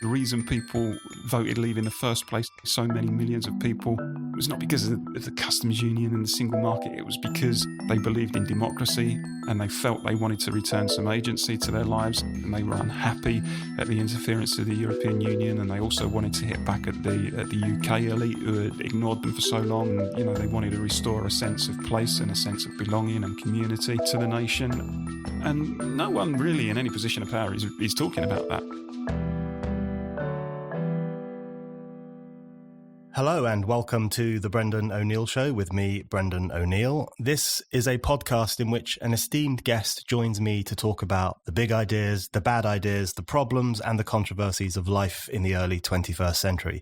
The reason people voted leave in the first place, so many millions of people, was not because of the customs union and the single market. It was because they believed in democracy and they felt they wanted to return some agency to their lives, and they were unhappy at the interference of the European Union, and they also wanted to hit back at the UK elite who had ignored them for so long. And, they wanted to restore a sense of place and a sense of belonging and community to the nation. And no one really in any position of power is talking about that. Hello and welcome to The Brendan O'Neill Show with me, Brendan O'Neill. This is a podcast in which an esteemed guest joins me to talk about the big ideas, the bad ideas, the problems and the controversies of life in the early 21st century.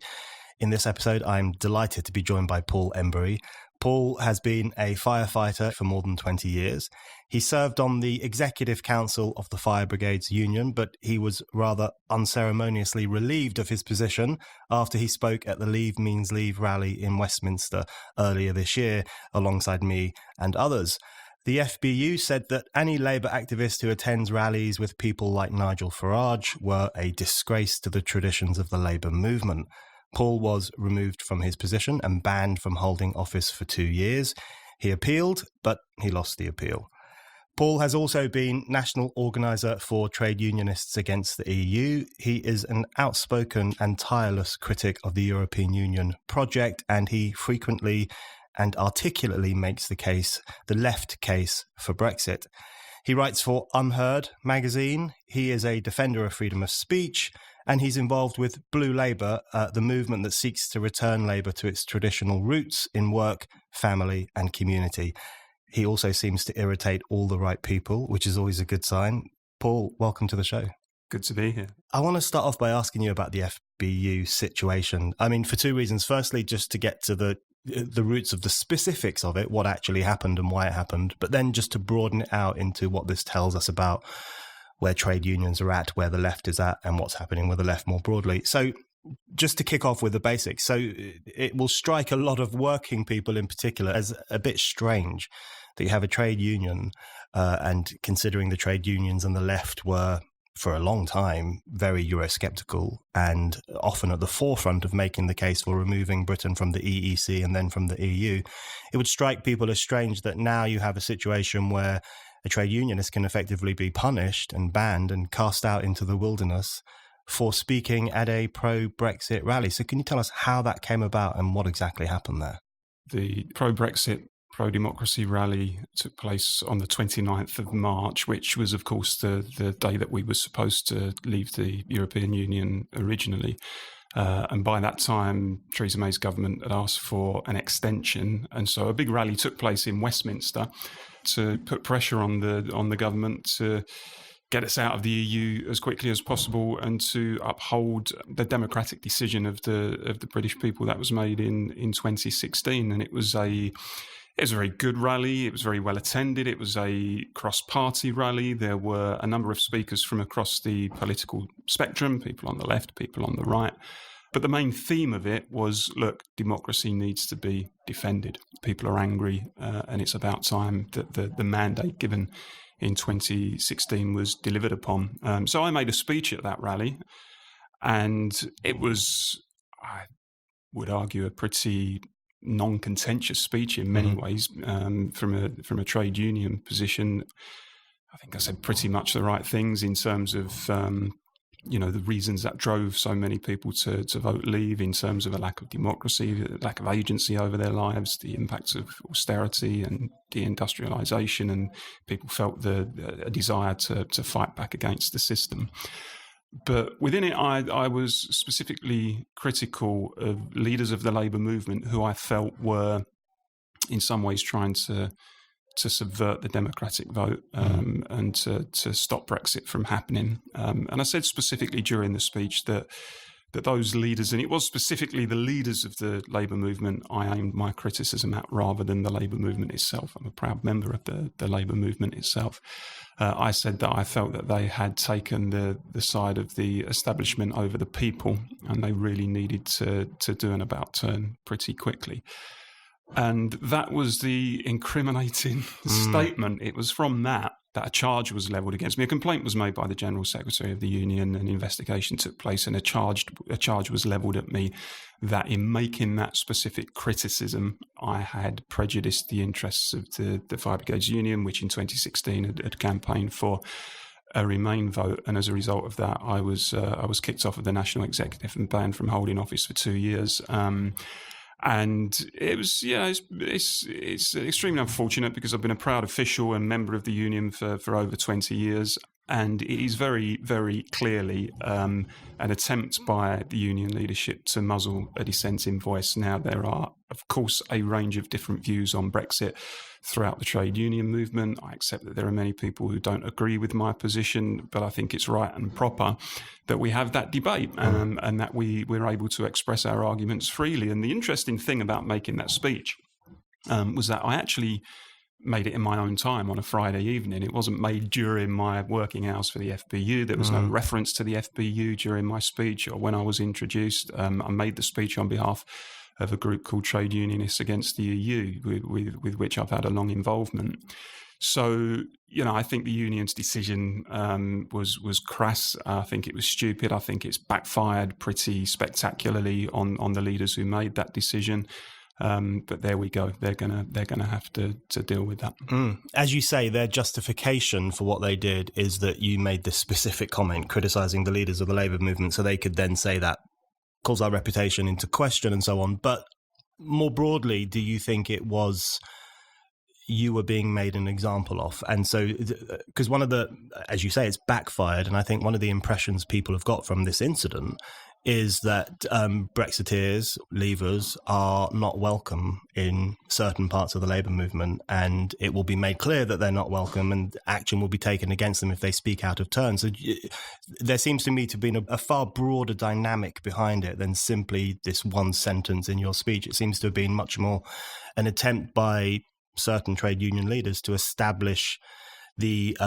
In this episode, I'm delighted to be joined by Paul Embery. Paul has been a firefighter for more than 20 years. He served on the Executive Council of the Fire Brigades Union, but he was rather unceremoniously relieved of his position after he spoke at the Leave Means Leave rally in Westminster earlier this year, alongside me and others. The FBU said that any Labour activist who attends rallies with people like Nigel Farage were a disgrace to the traditions of the Labour movement. Paul was removed from his position and banned from holding office for 2 years. He appealed, but he lost the appeal. Paul has also been national organiser for trade unionists against the EU. He is an outspoken and tireless critic of the European Union project, and he frequently and articulately makes the left case for Brexit. He writes for Unheard magazine. He is a defender of freedom of speech, and he's involved with Blue Labour, the movement that seeks to return Labour to its traditional roots in work, family and community. He also seems to irritate all the right people, which is always a good sign. Paul, welcome to the show. Good to be here. I want to start off by asking you about the FBU situation. I mean, for two reasons. Firstly, just to get to the roots of the specifics of it, what actually happened and why it happened, but then just to broaden it out into what this tells us about where trade unions are at, where the left is at, and what's happening with the left more broadly. So just to kick off with the basics, so it will strike a lot of working people in particular as a bit strange that you have a trade union, and considering the trade unions and the left were, for a long time, very Eurosceptical and often at the forefront of making the case for removing Britain from the EEC and then from the EU, it would strike people as strange that now you have a situation where a trade unionist can effectively be punished and banned and cast out into the wilderness for speaking at a pro-Brexit rally. So can you tell us how that came about and what exactly happened there? The pro-Brexit, pro-democracy rally took place on the 29th of March, which was, of course, the day that we were supposed to leave the European Union originally. And by that time, Theresa May's government had asked for an extension. And so a big rally took place in Westminster to put pressure on the government to get us out of the EU as quickly as possible and to uphold the democratic decision of the British people that was made in 2016. And it was a very good rally. It was very well attended. It was a cross-party rally. There were a number of speakers from across the political spectrum, people on the left, people on the right. But the main theme of it was, look, democracy needs to be defended. People are angry, and it's about time that the mandate given in 2016 was delivered upon. So I made a speech at that rally, and it was, I would argue, a pretty non-contentious speech in many ways. From a trade union position, I think I said pretty much the right things in terms of the reasons that drove so many people to vote leave, in terms of a lack of democracy, a lack of agency over their lives, the impacts of austerity and deindustrialization, and people felt a desire to fight back against the system. But within it, I was specifically critical of leaders of the Labour movement who I felt were in some ways trying to subvert the democratic vote and to stop Brexit from happening. And I said specifically during the speech that those leaders, and it was specifically the leaders of the Labour movement I aimed my criticism at rather than the Labour movement itself. I'm a proud member of the Labour movement itself. I said that I felt that they had taken the side of the establishment over the people, and they really needed to do an about turn pretty quickly. And that was the incriminating statement. It was from that that a charge was levelled against me. A complaint was made by the General Secretary of the Union, an investigation took place, and a charge was levelled at me that in making that specific criticism, I had prejudiced the interests of the Fire Brigades Union, which in 2016 had campaigned for a Remain vote, and as a result of that, I was kicked off of the National Executive and banned from holding office for 2 years. And it was, it's extremely unfortunate because I've been a proud official and member of the union for over 20 years. And it is very, very clearly an attempt by the union leadership to muzzle a dissenting voice. Now, there are, of course, a range of different views on Brexit throughout the trade union movement. I accept that there are many people who don't agree with my position, but I think it's right and proper that we have that debate and that we're able to express our arguments freely. And the interesting thing about making that speech was that I actually made it in my own time on a Friday evening. It wasn't made during my working hours for the FBU. There was no reference to the FBU during my speech or when I was introduced. I made the speech on behalf of a group called Trade Unionists Against the EU, with which I've had a long involvement. So, I think the union's decision was crass. I think it was stupid. I think it's backfired pretty spectacularly on the leaders who made that decision. But there we go. They're gonna have to deal with that. As you say, their justification for what they did is that you made this specific comment criticising the leaders of the Labour movement, so they could then say that calls our reputation into question and so on. But more broadly, do you think it was you were being made an example of? And so, because one of the, as you say, it's backfired, and I think one of the impressions people have got from this incident is that Brexiteers, Leavers, are not welcome in certain parts of the Labour movement, and it will be made clear that they're not welcome, and action will be taken against them if they speak out of turn. So there seems to me to be a far broader dynamic behind it than simply this one sentence in your speech. It seems to have been much more an attempt by certain trade union leaders to establish the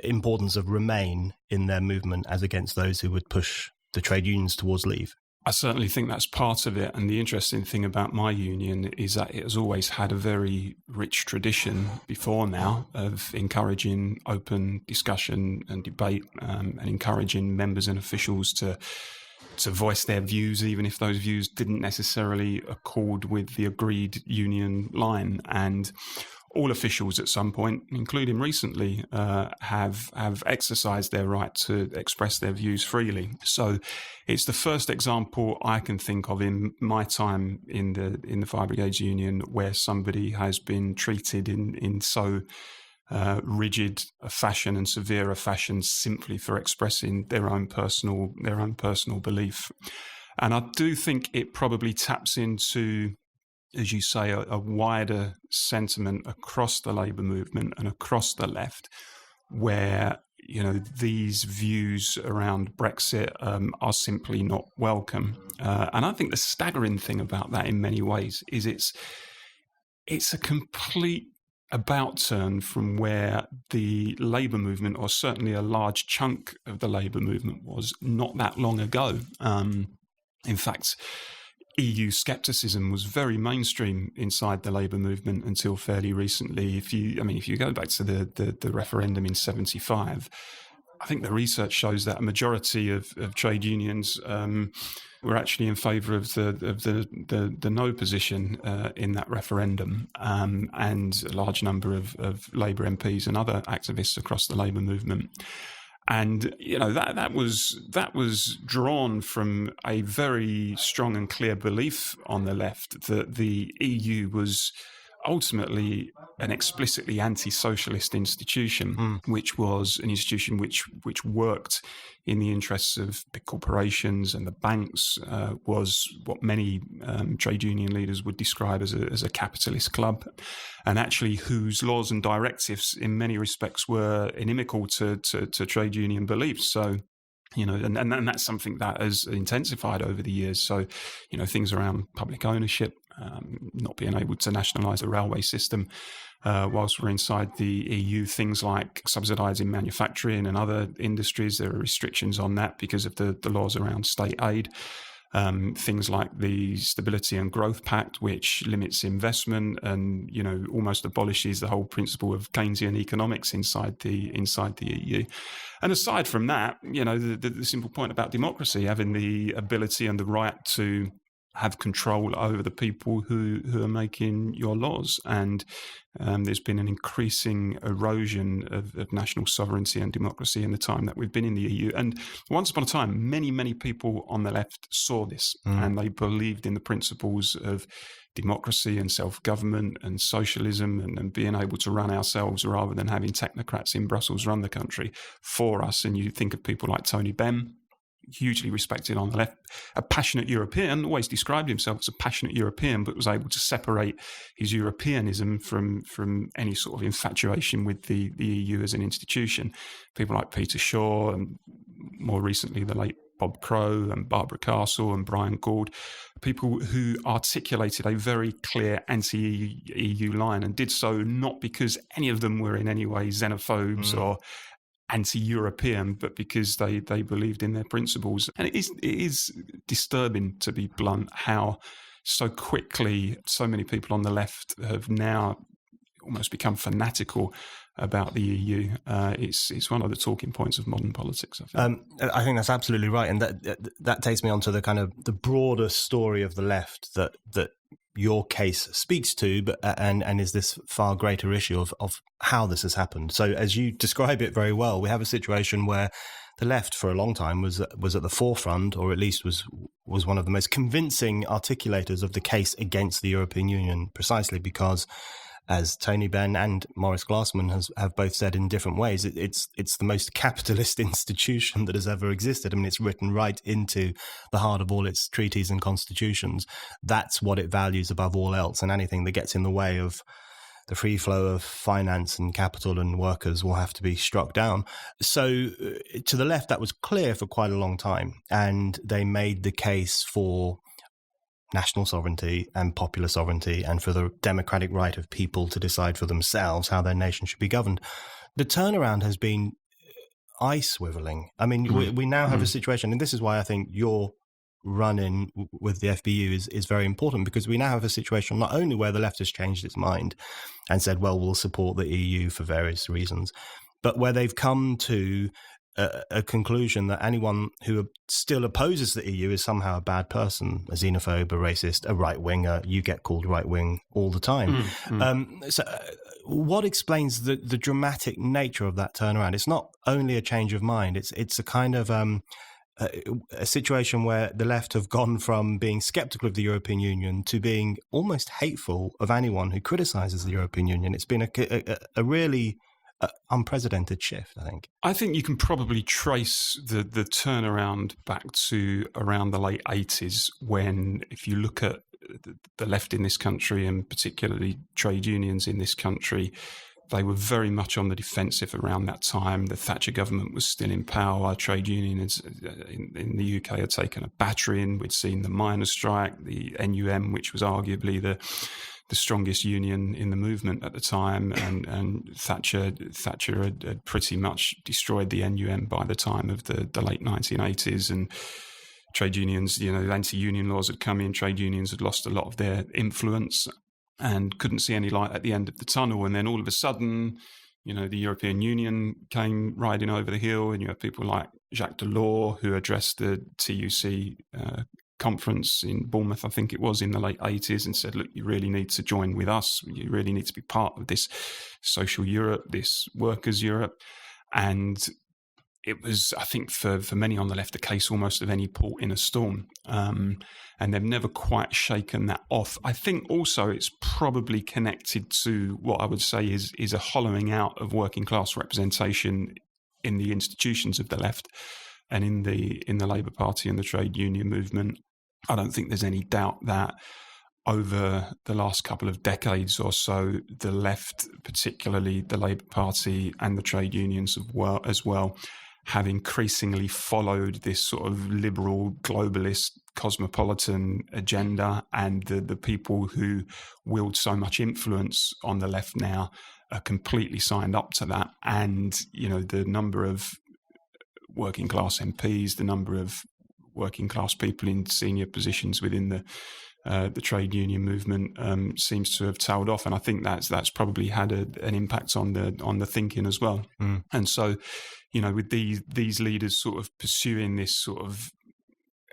importance of Remain in their movement as against those who would push the trade unions towards leave. I certainly think that's part of it. And the interesting thing about my union is that it has always had a very rich tradition before now of encouraging open discussion and debate and encouraging members and officials to voice their views, even if those views didn't necessarily accord with the agreed union line. And all officials at some point, including recently, have exercised their right to express their views freely. So it's the first example I can think of in my time in the Fire Brigades Union where somebody has been treated in so rigid a fashion and severe a fashion simply for expressing their own personal belief. And I do think it probably taps into, as you say, a wider sentiment across the Labour movement and across the left, where these views around Brexit are simply not welcome. And I think the staggering thing about that, in many ways, is it's a complete about turn from where the Labour movement, or certainly a large chunk of the Labour movement, was not that long ago. In fact, EU scepticism was very mainstream inside the Labour movement until fairly recently. If you go back to the referendum in 1975, I think the research shows that a majority of trade unions were actually in favour of the no position in that referendum, and a large number of Labour MPs and other activists across the Labour movement. And that was drawn from a very strong and clear belief on the left that the EU was ultimately an explicitly anti-socialist institution, which was an institution which worked in the interests of big corporations, and the banks was what many trade union leaders would describe as a capitalist club, and actually whose laws and directives in many respects were inimical to trade union beliefs. So, and that's something that has intensified over the years. So, things around public ownership, not being able to nationalise a railway system whilst we're inside the EU, things like subsidising manufacturing and other industries, there are restrictions on that because of the laws around state aid. things like the Stability and Growth Pact, which limits investment and, almost abolishes the whole principle of Keynesian economics inside the EU. And aside from that, the simple point about democracy, having the ability and the right to have control over the people who are making your laws. And there's been an increasing erosion of national sovereignty and democracy in the time that we've been in the EU. And once upon a time, many, many people on the left saw this and they believed in the principles of democracy and self-government and socialism and being able to run ourselves rather than having technocrats in Brussels run the country for us. And you think of people like Tony Benn, hugely respected on the left, a passionate European, always described himself as a passionate European, but was able to separate his Europeanism from any sort of infatuation with the EU as an institution. People like Peter Shaw and more recently the late Bob Crow and Barbara Castle and Brian Gould, people who articulated a very clear anti-EU line and did so not because any of them were in any way xenophobes or anti-European, but because they believed in their principles. And it is disturbing, to be blunt, how so quickly so many people on the left have now almost become fanatical about the EU. It's one of the talking points of modern politics, I think. I think that's absolutely right, and that takes me on to the kind of the broader story of the left that your case speaks to, but and is this far greater issue of how this has happened. So as you describe it very well, we have a situation where the left for a long time was at the forefront, or at least was one of the most convincing articulators of the case against the European Union, precisely because, as Tony Benn and Maurice Glassman have both said in different ways, it's the most capitalist institution that has ever existed. I mean, it's written right into the heart of all its treaties and constitutions. That's what it values above all else, and anything that gets in the way of the free flow of finance and capital and workers will have to be struck down. So to the left, that was clear for quite a long time, and they made the case for national sovereignty and popular sovereignty and for the democratic right of people to decide for themselves how their nation should be governed. The turnaround has been eye-swiveling. I mean, we now have a situation, and this is why I think your run-in with the FBU is very important, because we now have a situation not only where the left has changed its mind and said, well, we'll support the EU for various reasons, but where they've come to a conclusion that anyone who still opposes the EU is somehow a bad person, a xenophobe, a racist, a right-winger. You get called right-wing all the time. So what explains the dramatic nature of that turnaround? It's not only a change of mind. It's a kind of a situation where the left have gone from being skeptical of the European Union to being almost hateful of anyone who criticizes the European Union. It's been a really unprecedented shift, I think. I think you can probably trace the turnaround back to around the late 80s, when, if you look at the left in this country, and particularly trade unions in this country, they were very much on the defensive around that time. The Thatcher government was still in power. Trade unions in the UK had taken a battering. We'd seen the miners' strike, the NUM, which was arguably the strongest union in the movement at the time, and Thatcher had pretty much destroyed the NUM by the time of the late 1980s, and trade unions, anti-union laws had come in, trade unions had lost a lot of their influence and couldn't see any light at the end of the tunnel. And then all of a sudden, the European Union came riding over the hill, and you have people like Jacques Delors, who addressed the TUC conference in Bournemouth, I think it was, in the late 80s, and said, look, you really need to join with us. You really need to be part of this social Europe, this workers' Europe. And it was, I think, for many on the left, a case almost of any port in a storm. And they've never quite shaken that off. I think also it's probably connected to what I would say is a hollowing out of working class representation in the institutions of the left and in the Labour Party and the trade union movement. I don't think there's any doubt that over the last couple of decades or so, the left, particularly the Labour Party and the trade unions as well, have increasingly followed this sort of liberal, globalist, cosmopolitan agenda, and the people who wield so much influence on the left now are completely signed up to that. And, the number of working class MPs, the number of working class people in senior positions within the trade union movement seems to have tailed off, and I think that's probably had an impact on the thinking as well. And so, with these leaders sort of pursuing this sort of,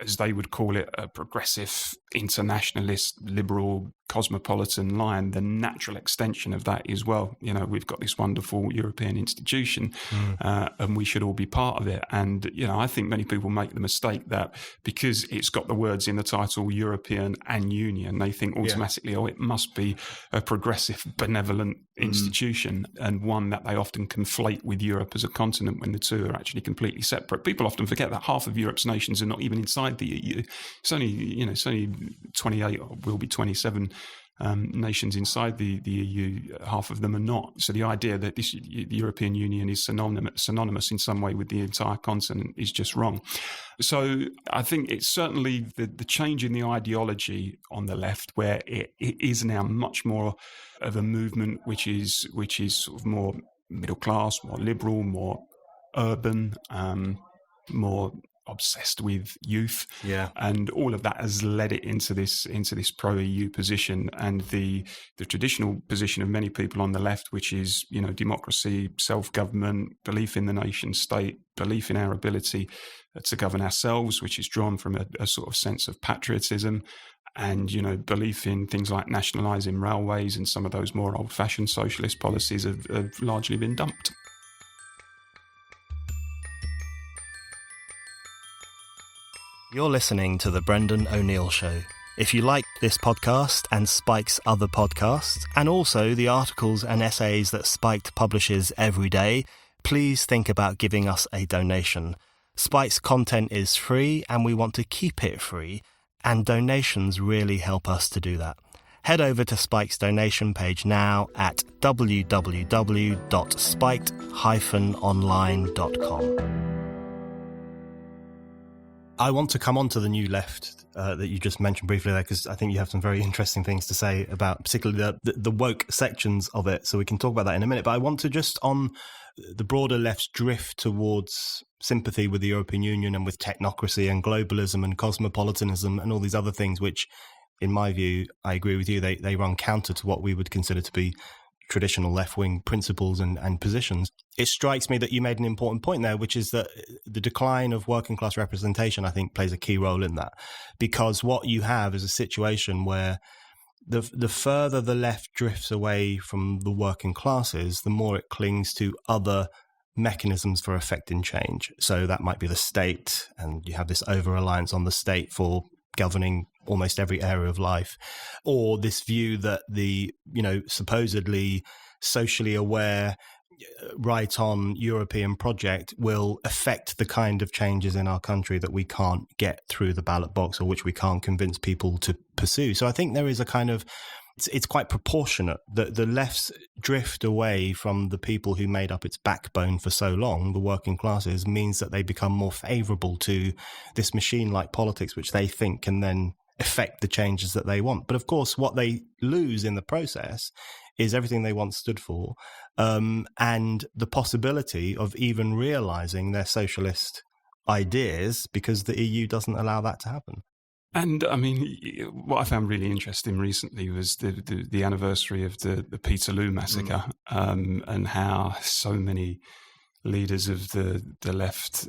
as they would call it, a progressive, internationalist, liberal, cosmopolitan line, the natural extension of that is, well, we've got this wonderful European institution and we should all be part of it. And, I think many people make the mistake that because it's got the words in the title European and Union, they think automatically, it must be a progressive, benevolent institution, and one that they often conflate with Europe as a continent when the two are actually completely separate. People often forget that half of Europe's nations are not even inside the EU. It's only 28 or will be 27 nations inside the EU. Half of them are not. So the idea that the European Union is synonymous in some way with the entire continent is just wrong. So I think it's certainly the change in the ideology on the left, where it is now much more of a movement which is sort of more middle class, more liberal, more urban, more obsessed with youth, and all of that has led it into this pro-EU position, and the traditional position of many people on the left, which is democracy, self-government, belief in the nation state, belief in our ability to govern ourselves, which is drawn from a sort of sense of patriotism, and belief in things like nationalising railways and some of those more old-fashioned socialist policies have largely been dumped. You're listening to The Brendan O'Neill Show. If you like this podcast and Spike's other podcasts, and also the articles and essays that Spiked publishes every day, please think about giving us a donation. Spike's content is free, and we want to keep it free, and donations really help us to do that. Head over to Spike's donation page now at www.spiked-online.com. I want to come on to the new left that you just mentioned briefly there, because I think you have some very interesting things to say about particularly the woke sections of it, so we can talk about that in a minute. But I want to just, on the broader left's drift towards sympathy with the European Union and with technocracy and globalism and cosmopolitanism and all these other things, which, in my view, I agree with you, they run counter to what we would consider to be traditional left-wing principles and positions. It strikes me that you made an important point there, which is that the decline of working-class representation, I think, plays a key role in that. Because what you have is a situation where the further the left drifts away from the working classes, the more it clings to other mechanisms for affecting change. So that might be the state, and you have this over-reliance on the state for governing almost every area of life, or this view that the, supposedly socially aware, right-on European project will affect the kind of changes in our country that we can't get through the ballot box, or which we can't convince people to pursue. So I think there is a kind of, it's quite proportionate that the left's drift away from the people who made up its backbone for so long, the working classes, means that they become more favourable to this machine-like politics, which they think can then affect the changes that they want. But of course, what they lose in the process is everything they once stood for, and the possibility of even realising their socialist ideas, because the EU doesn't allow that to happen. And I mean, what I found really interesting recently was the anniversary of the Peterloo massacre, and how so many leaders of the left,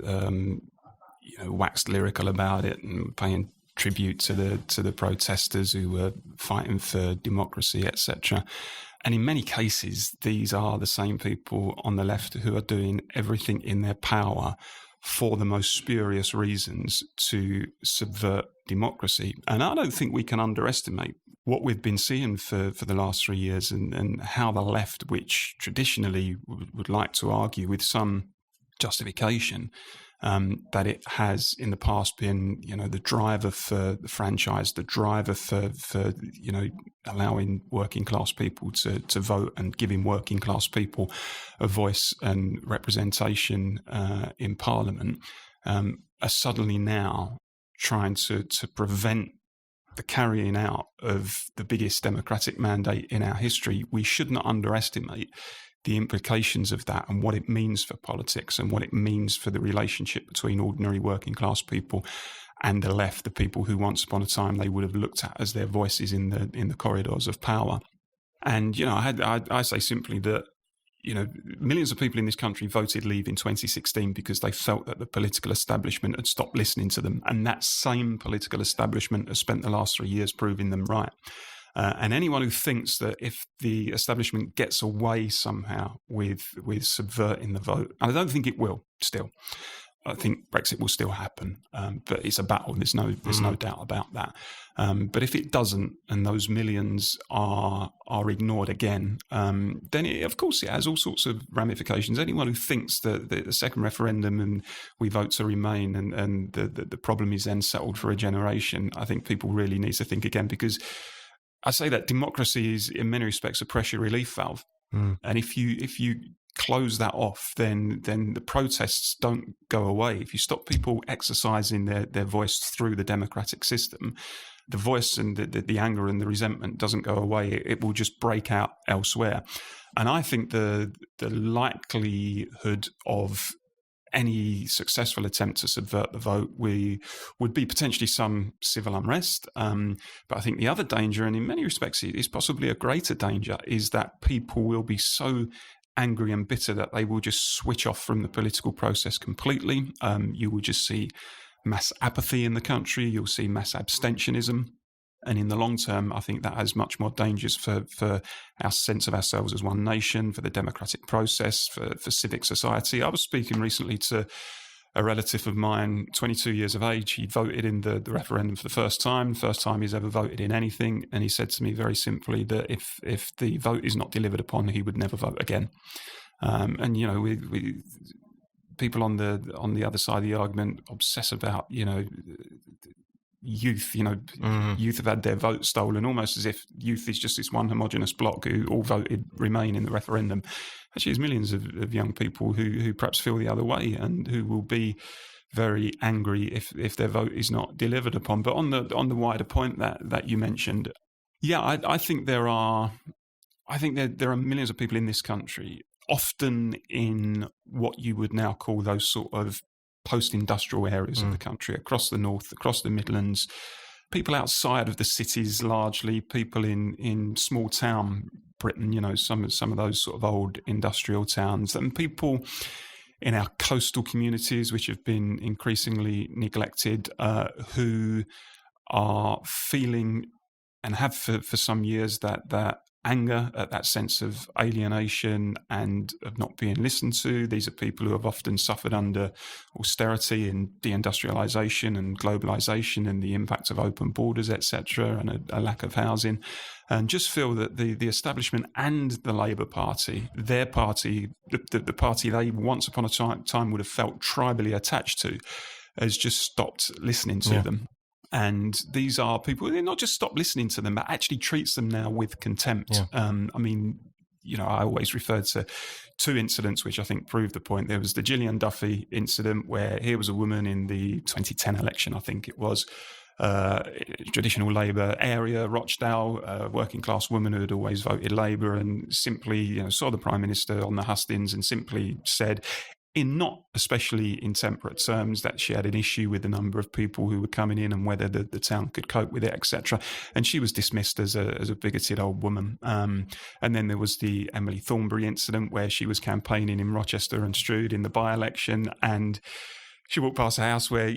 waxed lyrical about it and paying tribute to the protesters who were fighting for democracy, etc. And in many cases, these are the same people on the left who are doing everything in their power for the most spurious reasons to subvert democracy. And I don't think we can underestimate what we've been seeing for the last 3 years, and how the left, which traditionally would like to argue with some justification that it has in the past been, the driver for the franchise, the driver for allowing working class people to vote and giving working class people a voice and representation in Parliament, are suddenly now trying to prevent the carrying out of the biggest democratic mandate in our history. We should not underestimate the implications of that and what it means for politics and what it means for the relationship between ordinary working class people and the left, the people who once upon a time they would have looked at as their voices in the corridors of power. And, I say simply that, millions of people in this country voted Leave in 2016 because they felt that the political establishment had stopped listening to them. And that same political establishment has spent the last 3 years proving them right. And anyone who thinks that if the establishment gets away somehow with subverting the vote, and I don't think it will still, I think Brexit will still happen, but it's a battle. There's no doubt about that. But if it doesn't, and those millions are ignored again, then of course it has all sorts of ramifications. Anyone who thinks that the second referendum and we vote to remain and the problem is then settled for a generation, I think people really need to think again, because I say that democracy is in many respects a pressure relief valve, and if you close that off, then the protests don't go away. If you stop people exercising their voice through the democratic system, the voice and the anger and the resentment doesn't go away. It will just break out elsewhere. And I think the likelihood of any successful attempt to subvert the vote would be potentially some civil unrest. But I think the other danger, and in many respects it is possibly a greater danger, is that people will be so angry and bitter that they will just switch off from the political process completely. You will just see mass apathy in the country. You'll see mass abstentionism. And in the long term, I think that has much more dangers for our sense of ourselves as one nation, for the democratic process, for civic society. I was speaking recently to a relative of mine, 22 years of age. He voted in the referendum for the first time he's ever voted in anything. And he said to me very simply that if the vote is not delivered upon, he would never vote again. And, we people on the other side of the argument obsess about, youth, youth have had their vote stolen, almost as if youth is just this one homogenous block who all voted Remain in the referendum. Actually, there's millions of young people who perhaps feel the other way and who will be very angry if their vote is not delivered upon. But on the wider point that you mentioned, I think there are millions of people in this country, often in what you would now call those sort of post-industrial areas of the country, across the north, across the Midlands, people outside of the cities largely, people in small town Britain, some of those sort of old industrial towns, and people in our coastal communities, which have been increasingly neglected, who are feeling and have for some years that anger, at that sense of alienation and of not being listened to. These are people who have often suffered under austerity and deindustrialisation and globalisation and the impact of open borders, etc., and a lack of housing, and just feel that the establishment and the Labour Party, their party, the party they once upon a time would have felt tribally attached to, has just stopped listening to them. And these are people who not just stop listening to them, but actually treats them now with contempt. I always refer to two incidents which I think prove the point. There was the Gillian Duffy incident, where here was a woman in the 2010 election, I think it was, traditional Labour area, Rochdale, a working class woman who had always voted Labour, and simply saw the Prime Minister on the hustings and simply said, in not especially intemperate terms, that she had an issue with the number of people who were coming in and whether the town could cope with it, etc. And she was dismissed as a bigoted old woman. And then there was the Emily Thornberry incident, where she was campaigning in Rochester and Stroud in the by-election, and she walked past a house where,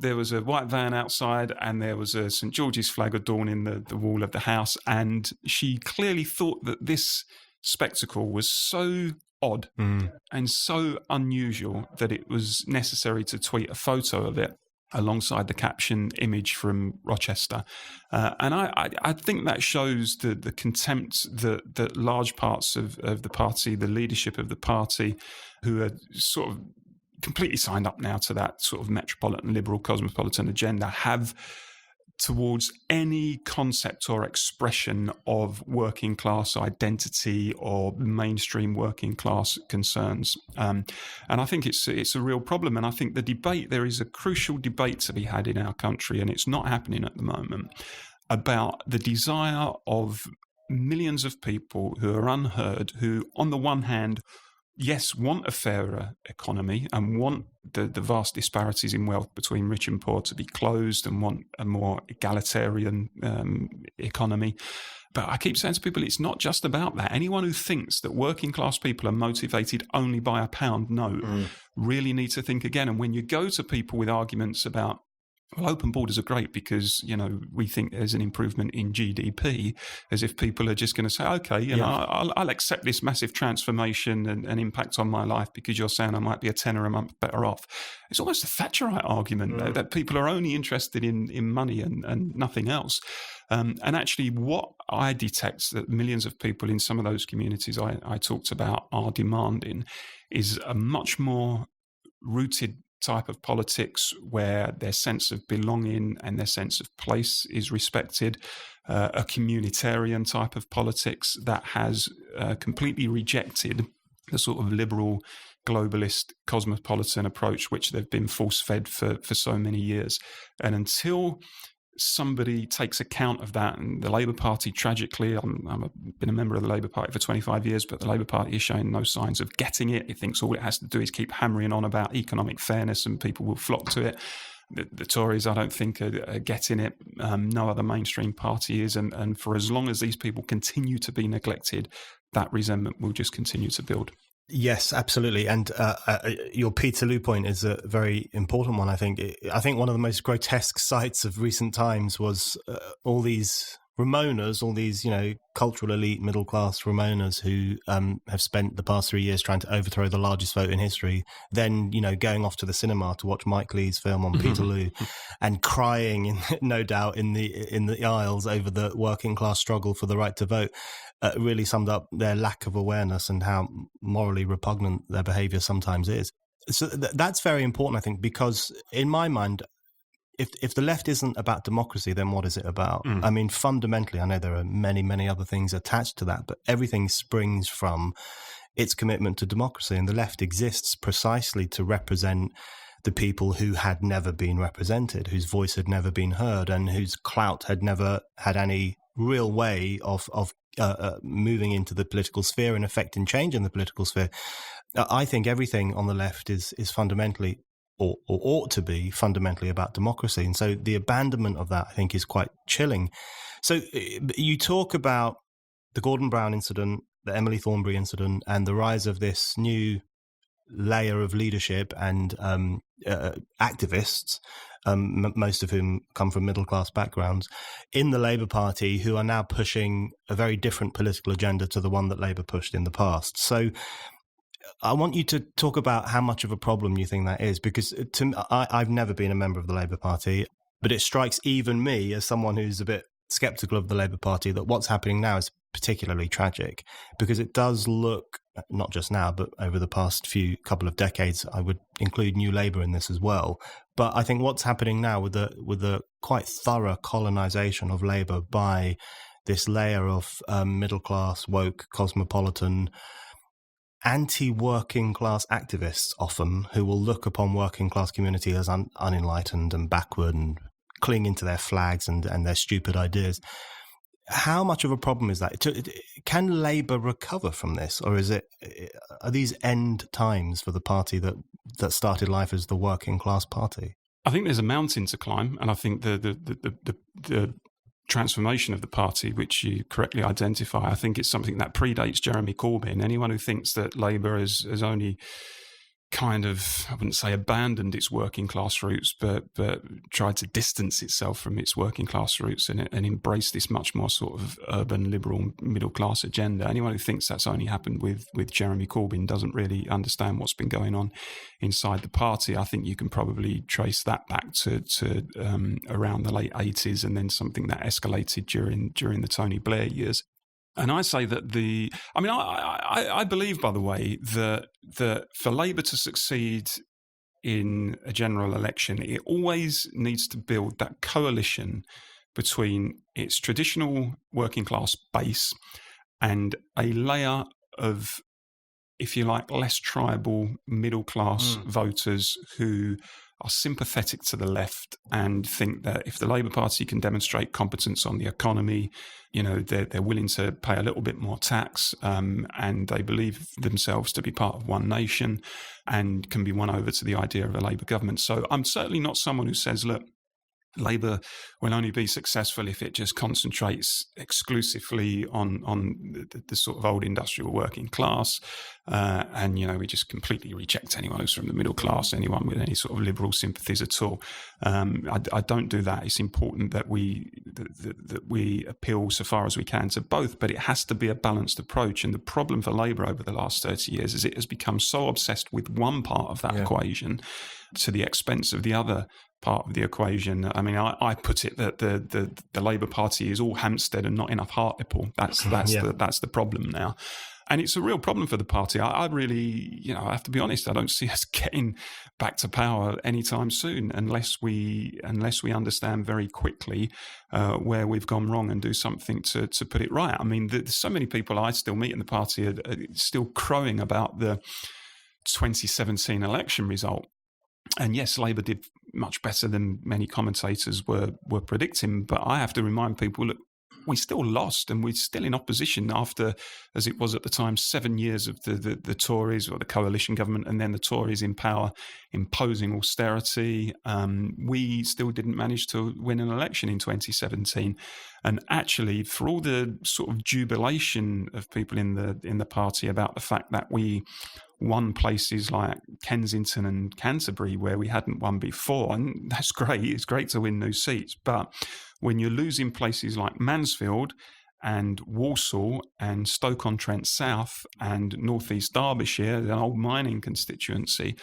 there was a white van outside and there was a St George's flag adorning the wall of the house, and she clearly thought that this spectacle was so odd and so unusual that it was necessary to tweet a photo of it alongside the caption image from Rochester. And I think that shows the contempt that large parts of the party, the leadership of the party, who are sort of completely signed up now to that sort of metropolitan, liberal, cosmopolitan agenda, have towards any concept or expression of working class identity or mainstream working class concerns. And I think it's a real problem. And I think there is a crucial debate to be had in our country, and it's not happening at the moment, about the desire of millions of people who are unheard, who, on the one hand, yes, want a fairer economy and want the vast disparities in wealth between rich and poor to be closed and want a more egalitarian economy. But I keep saying to people, it's not just about that. Anyone who thinks that working class people are motivated only by a pound note really need to think again. And when you go to people with arguments about, well, open borders are great because, we think there's an improvement in GDP, as if people are just going to say, okay, I'll accept this massive transformation and impact on my life because you're saying I might be a tenner a month better off. It's almost a Thatcherite argument, though, that people are only interested in money and nothing else. And actually what I detect that millions of people in some of those communities I talked about are demanding is a much more rooted type of politics where their sense of belonging and their sense of place is respected, a communitarian type of politics that has completely rejected the sort of liberal, globalist, cosmopolitan approach which they've been force-fed for so many years. And until somebody takes account of that, and the Labour Party, tragically, I've been a member of the Labour Party for 25 years, but the Labour Party is showing no signs of getting it. It thinks all it has to do is keep hammering on about economic fairness and people will flock to it. The Tories, I don't think, are getting it. No other mainstream party is. And for as long as these people continue to be neglected, that resentment will just continue to build. Yes, absolutely. And your Peterloo point is a very important one, I think. I think one of the most grotesque sights of recent times was all these Ramonas, all these, cultural elite, middle-class Ramonas who have spent the past 3 years trying to overthrow the largest vote in history, then, going off to the cinema to watch Mike Leigh's film on Peterloo and crying, no doubt, in the aisles over the working-class struggle for the right to vote. Really summed up their lack of awareness and how morally repugnant their behaviour sometimes is. So that's very important, I think, because in my mind, if the left isn't about democracy, then what is it about? I mean, fundamentally, I know there are many, many other things attached to that, but everything springs from its commitment to democracy. And the left exists precisely to represent the people who had never been represented, whose voice had never been heard, and whose clout had never had any real way of moving into the political sphere and affecting change in the political sphere. I think everything on the left is fundamentally, or ought to be fundamentally, about democracy. And so the abandonment of that, I think, is quite chilling. So you talk about the Gordon Brown incident, the Emily Thornberry incident, and the rise of this new layer of leadership and activists, most of whom come from middle-class backgrounds, in the Labour Party, who are now pushing a very different political agenda to the one that Labour pushed in the past. So I want you to talk about how much of a problem you think that is, because I've never been a member of the Labour Party, but it strikes even me, as someone who's a bit sceptical of the Labour Party, that what's happening now is particularly tragic, because it does look, not just now, but over the past couple of decades, I would include New Labour in this as well. But I think what's happening now with the quite thorough colonisation of Labour by this layer of middle-class, woke, cosmopolitan, anti-working class activists often, who will look upon working class community as unenlightened and backward and clinging to their flags and their stupid ideas. How much of a problem is that? Can Labour recover from this, or are these end times for the party that started life as the working class party? I think there's a mountain to climb, and I think the transformation of the party, which you correctly identify, I think it's something that predates Jeremy Corbyn. Anyone who thinks that Labour has only kind of, I wouldn't say abandoned its working class roots, but tried to distance itself from its working class roots and embrace this much more sort of urban liberal middle class agenda. Anyone who thinks that's only happened with Jeremy Corbyn doesn't really understand what's been going on inside the party. I think you can probably trace that back to around the late 80s, and then something that escalated during the Tony Blair years. And I say that I believe, by the way, that for Labour to succeed in a general election, it always needs to build that coalition between its traditional working class base and a layer of, if you like, less tribal middle class voters who are sympathetic to the left and think that if the Labour Party can demonstrate competence on the economy, they're willing to pay a little bit more tax, and they believe themselves to be part of one nation and can be won over to the idea of a Labour government. So I'm certainly not someone who says, look, Labour will only be successful if it just concentrates exclusively on the sort of old industrial working class, and we just completely reject anyone who's from the middle class, anyone with any sort of liberal sympathies at all. I don't do that. It's important that we appeal so far as we can to both, but it has to be a balanced approach. And the problem for Labour over the last 30 years is it has become so obsessed with one part of that equation to the expense of the other part of the equation. I mean, I put it that the Labour Party is all Hampstead and not enough Hartlepool. That's the problem now. And it's a real problem for the party. I really, I have to be honest, I don't see us getting back to power anytime soon unless we understand very quickly where we've gone wrong and do something to put it right. I mean, there's so many people I still meet in the party are still crowing about the 2017 election result. And yes, Labour did much better than many commentators were predicting. But I have to remind people that we still lost, and we're still in opposition after, as it was at the time, 7 years of the Tories or the coalition government, and then the Tories in power imposing austerity. We still didn't manage to win an election in 2017. And actually, for all the sort of jubilation of people in the party about the fact that we won places like Kensington and Canterbury where we hadn't won before, and that's great. It's great to win new seats, but when you're losing places like Mansfield and Walsall and Stoke-on-Trent South and North East Derbyshire, an old mining constituency,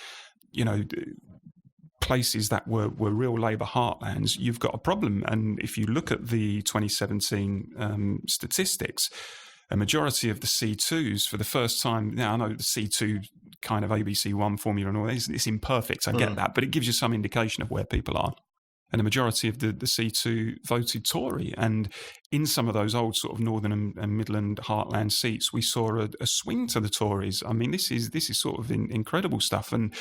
places that were real Labour heartlands, you've got a problem. And if you look at the 2017 statistics, a majority of the C2s for the first time. Now, I know the C2 kind of ABC1 formula and all that, it's imperfect, I get that, but it gives you some indication of where people are. And the majority of the C2 voted Tory. And in some of those old sort of Northern and Midland heartland seats, we saw a swing to the Tories. I mean, this is sort of incredible stuff. And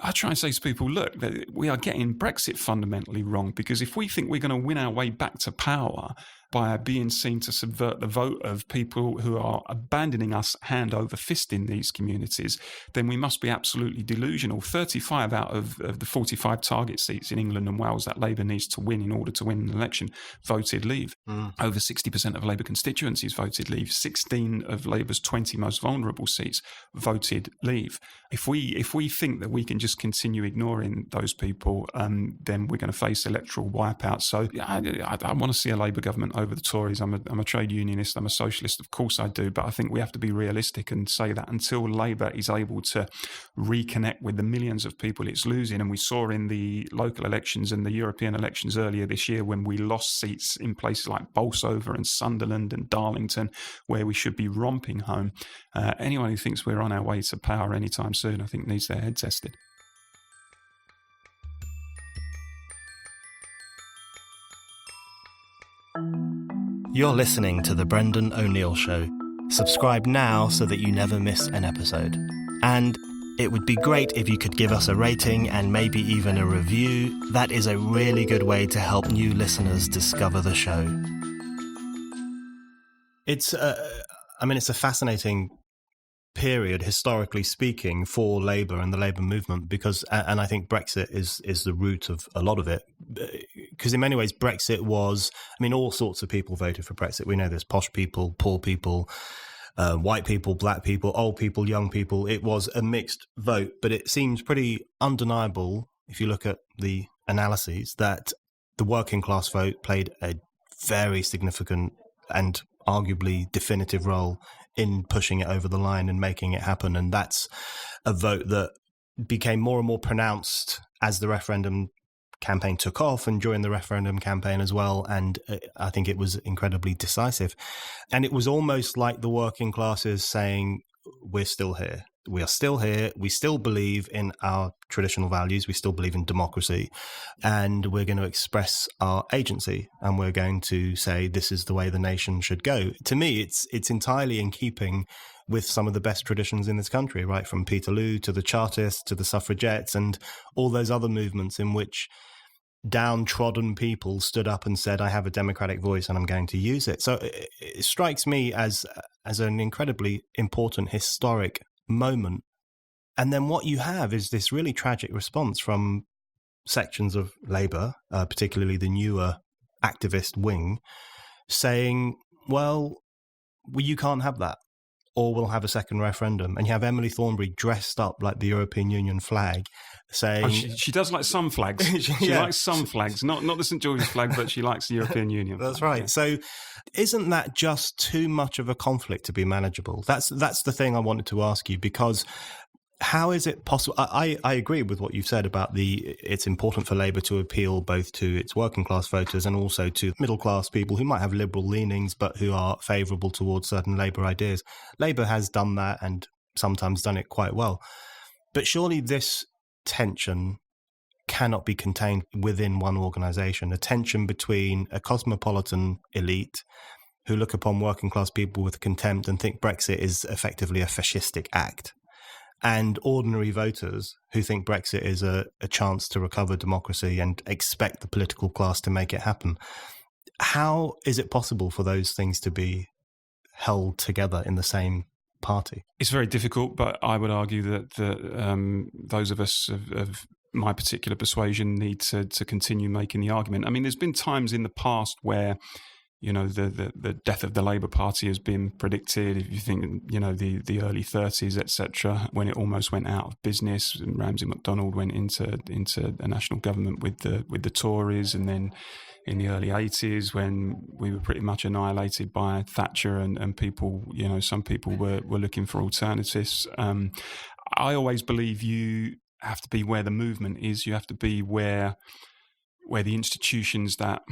I try and say to people, look, we are getting Brexit fundamentally wrong, because if we think we're going to win our way back to power by being seen to subvert the vote of people who are abandoning us hand over fist in these communities, then we must be absolutely delusional. 35 out of the 45 target seats in England and Wales that Labour needs to win in order to win an election voted Leave. Over 60% of Labour constituencies voted Leave. 16 of Labour's 20 most vulnerable seats voted Leave. If we think that we can just continue ignoring those people, then we're going to face electoral wipeout. So I want to see a Labour government over the Tories. I'm a trade unionist, I'm a socialist, of course I do, but I think we have to be realistic and say that until Labour is able to reconnect with the millions of people it's losing, and we saw in the local elections and the European elections earlier this year when we lost seats in places like Bolsover and Sunderland and Darlington, where we should be romping home. Anyone who thinks we're on our way to power anytime soon, I think needs their head tested. You're listening to The Brendan O'Neill Show. Subscribe now so that you never miss an episode. And it would be great if you could give us a rating and maybe even a review. That is a really good way to help new listeners discover the show. It's a fascinating period, historically speaking, for Labour and the Labour movement, because, and I think Brexit is the root of a lot of it, because in many ways Brexit was, all sorts of people voted for Brexit. We know there's posh people, poor people, white people, black people, old people, young people. It was a mixed vote, but it seems pretty undeniable, if you look at the analyses, that the working class vote played a very significant and arguably definitive role in pushing it over the line and making it happen. And that's a vote that became more and more pronounced as the referendum campaign took off and during the referendum campaign as well. And I think it was incredibly decisive. And it was almost like the working classes saying, we're still here. We are still here. We still believe in our traditional values. We still believe in democracy. And we're going to express our agency. And we're going to say this is the way the nation should go. To me, it's entirely in keeping with some of the best traditions in this country, right? From Peterloo to the Chartists to the suffragettes and all those other movements in which downtrodden people stood up and said, I have a democratic voice and I'm going to use it. So it strikes me as an incredibly important historic moment. And then what you have is this really tragic response from sections of Labour, particularly the newer activist wing, saying, well, you can't have that, or we'll have a second referendum. And you have Emily Thornberry dressed up like the European Union flag, saying... she does like some flags. She likes some flags, not the St. George's flag, but she likes the European Union flag. That's right. Yeah. So isn't that just too much of a conflict to be manageable? That's the thing I wanted to ask you, because how is it possible? I agree with what you've said about it's important for Labour to appeal both to its working class voters and also to middle class people who might have liberal leanings but who are favourable towards certain Labour ideas. Labour has done that and sometimes done it quite well. But surely this tension cannot be contained within one organisation, a tension between a cosmopolitan elite who look upon working class people with contempt and think Brexit is effectively a fascistic act, and ordinary voters who think Brexit is a chance to recover democracy and expect the political class to make it happen. How is it possible for those things to be held together in the same party? It's very difficult, but I would argue that those of us of my particular persuasion need to continue making the argument. I mean, there's been times in the past where, you know, the death of the Labour Party has been predicted. If you think, you know, the early 30s, etc., when it almost went out of business, and Ramsay MacDonald went into a national government with the Tories, and then in the early 80s when we were pretty much annihilated by Thatcher and people, you know, some people were looking for alternatives. I always believe you have to be where the movement is. You have to be where the institutions that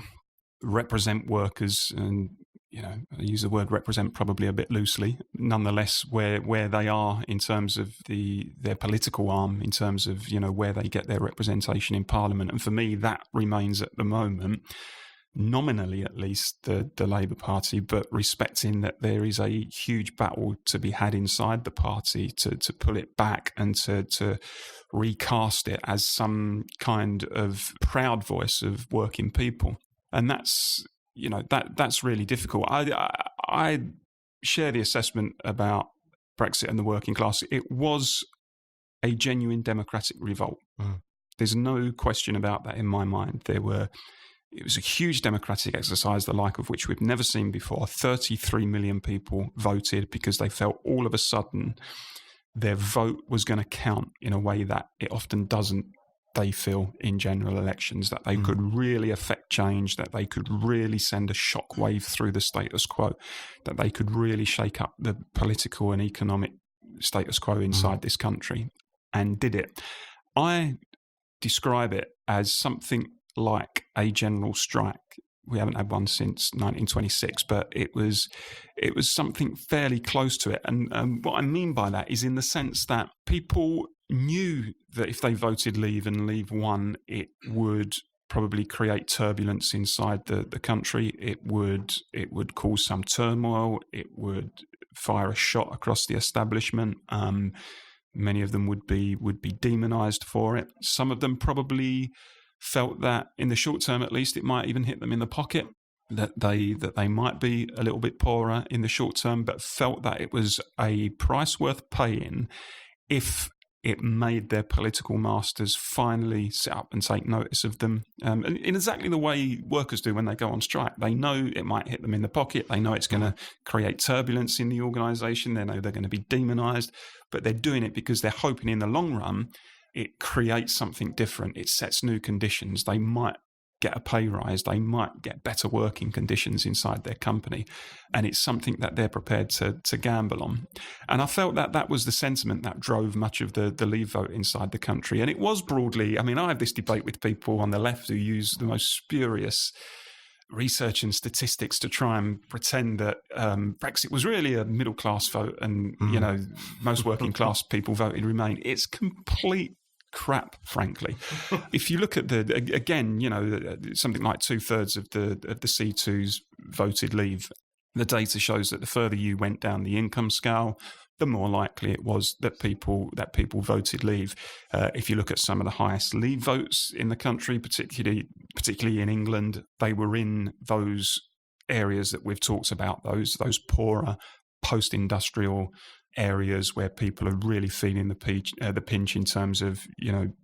represent workers, and, you know, I use the word represent probably a bit loosely, nonetheless where they are in terms of their political arm, in terms of, you know, where they get their representation in Parliament. And for me, that remains at the moment, nominally at least, the Labour Party, but respecting that there is a huge battle to be had inside the party to pull it back and to recast it as some kind of proud voice of working people. And that's, you know, that's really difficult. I share the assessment about Brexit and the working class. It was a genuine democratic revolt. Mm. There's no question about that in my mind. It was a huge democratic exercise, the like of which we've never seen before. 33 million people voted because they felt all of a sudden their vote was going to count in a way that it often doesn't. They feel in general elections, that they could really affect change, that they could really send a shockwave through the status quo, that they could really shake up the political and economic status quo inside this country, and did it. I describe it as something like a general strike. We haven't had one since 1926, but it was something fairly close to it. And what I mean by that is in the sense that people knew that if they voted Leave and Leave won, it would probably create turbulence inside the country. It would cause some turmoil. It would fire a shot across the establishment. Many of them would be demonised for it. Some of them probably felt that in the short term, at least, it might even hit them in the pocket, that they might be a little bit poorer in the short term, but felt that it was a price worth paying if it made their political masters finally sit up and take notice of them. And in exactly the way workers do when they go on strike. They know it might hit them in the pocket. They know it's going to create turbulence in the organisation. They know they're going to be demonised, but they're doing it because they're hoping in the long run it creates something different. It sets new conditions. They might get a pay rise. They might get better working conditions inside their company. And it's something that they're prepared to gamble on. And I felt that was the sentiment that drove much of the Leave vote inside the country. And it was broadly, I mean, I have this debate with people on the left who use the most spurious research and statistics to try and pretend that Brexit was really a middle class vote and, you know, most working class people voted Remain. It's complete crap, frankly. If you look at again, you know, something like 2/3 of the C2s voted Leave. The data shows that the further you went down the income scale, the more likely it was that people voted Leave. If you look at some of the highest Leave votes in the country, particularly in England, they were in those areas that we've talked about, those poorer post-industrial areas where people are really feeling the pinch in terms of,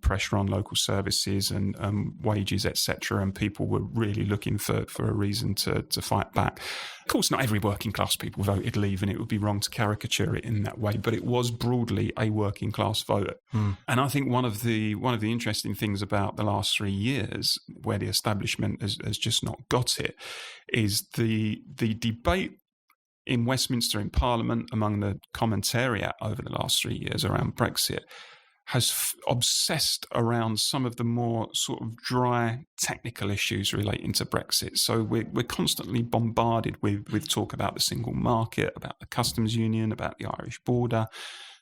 pressure on local services and wages, etc. And people were really looking for a reason to fight back. Of course, not every working class people voted Leave, and it would be wrong to caricature it in that way, but it was broadly a working class vote. And I think one of the interesting things about the last 3 years, where the establishment has just not got it, is the debate in Westminster, in Parliament, among the commentariat over the last 3 years around Brexit, has obsessed around some of the more sort of dry technical issues relating to Brexit. So we're constantly bombarded with talk about the single market, about the customs union, about the Irish border,